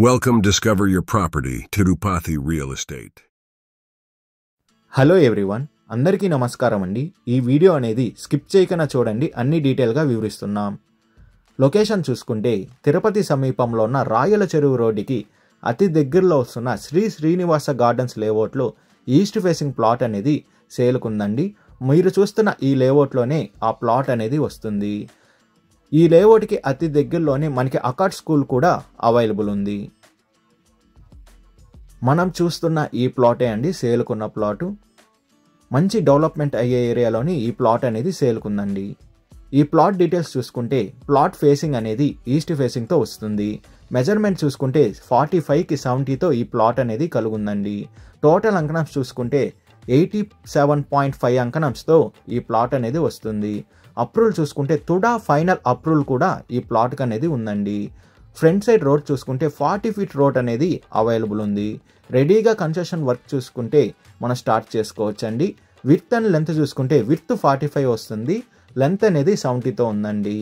Welcome, discover your property, Tirupati Real Estate. Hello everyone, అందరికీ నమస్కారం అండి. ఈ వీడియో అనేది స్కిప్ చేయకుండా చూడండి, అన్ని డీటెయిల్గా వివరిస్తున్నాం. లొకేషన్ చూసుకుంటే తిరుపతి సమీపంలో ఉన్న రాయల చెరువు రోడ్డుకి అతి దగ్గరలో వస్తున్న శ్రీ శ్రీనివాస గార్డెన్స్ లేఅవుట్లో ఈస్ట్ ఫేసింగ్ ప్లాట్ అనేది సేల్కుందండి. మీరు చూస్తున్న ఈ లేఅవుట్లోనే ఆ ప్లాట్ అనేది వస్తుంది. ఈ లేఅవుట్కి అతి దగ్గరలోనే మనకి అకాట్ స్కూల్ కూడా అవైలబుల్ ఉంది. మనం చూస్తున్న ఈ ప్లాటే అండి సేల్కున్న ప్లాటు. మంచి డెవలప్మెంట్ అయ్యే ఏరియాలోని ఈ ప్లాట్ అనేది సేల్కుందండి. ఈ ప్లాట్ డీటెయిల్స్ చూసుకుంటే ప్లాట్ ఫేసింగ్ అనేది ఈస్ట్ ఫేసింగ్తో వస్తుంది. మెజర్మెంట్ చూసుకుంటే 45కి 70తో ఈ ప్లాట్ అనేది కలుగుందండి. టోటల్ అంకణమ్స్ చూసుకుంటే 87.5 అంకణమ్స్తో ఈ ప్లాట్ అనేది వస్తుంది. అప్రూవల్ చూసుకుంటే తుడా ఫైనల్ అప్రూవల్ కూడా ఈ ప్లాట్కి అనేది ఉందండి. ఫ్రంట్ సైడ్ రోడ్ చూసుకుంటే 40 ఫీట్ రోడ్ అనేది అవైలబుల్ ఉంది. రెడీగా కన్స్ట్రక్షన్ వర్క్ చూసుకుంటే మనం స్టార్ట్ చేసుకోవచ్చండి. విడ్త్ అండ్ లెంత్ చూసుకుంటే విడ్త్ 45 వస్తుంది, లెంత్ అనేది 70తో ఉందండి.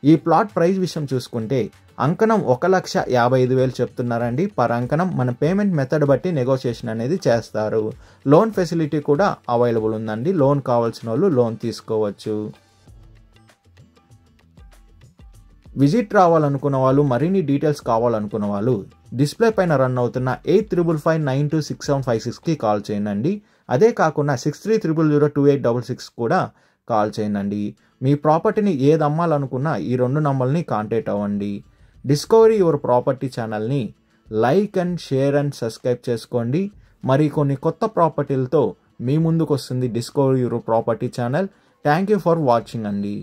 ఈ ప్లాట్ ప్రైస్ విషయం చూసుకుంటే అంకణం 1,55,000 చెప్తున్నారండి పర్ అంకణం. మన పేమెంట్ మెథడ్ బట్టి నెగోషియేషన్ అనేది చేస్తారు. లోన్ ఫెసిలిటీ కూడా అవైలబుల్ ఉందండి. లోన్ కావాల్సిన వాళ్ళు లోన్ తీసుకోవచ్చు. విజిట్ రావాలనుకున్న వాళ్ళు, మరిన్ని డీటెయిల్స్ కావాలనుకున్న వాళ్ళు డిస్ప్లే పైన రన్ అవుతున్న 8555926756కి కాల్ చేయండి. అదే కాకుండా 63000286 కూడా కాల్ చేయండి. మీ ప్రాపర్టీని ఏది అమ్మాలనుకున్నా ఈ 2 నంబర్ని కాంటాక్ట్ అవ్వండి. డిస్కవరీ యువర్ ప్రాపర్టీ ఛానల్ని like and share and subscribe చేసుకోండి. మరి కొన్ని కొత్త ప్రాపర్టీలతో మీ ముందుకు వస్తుంది discovery your property channel. Thank you for watching అండి.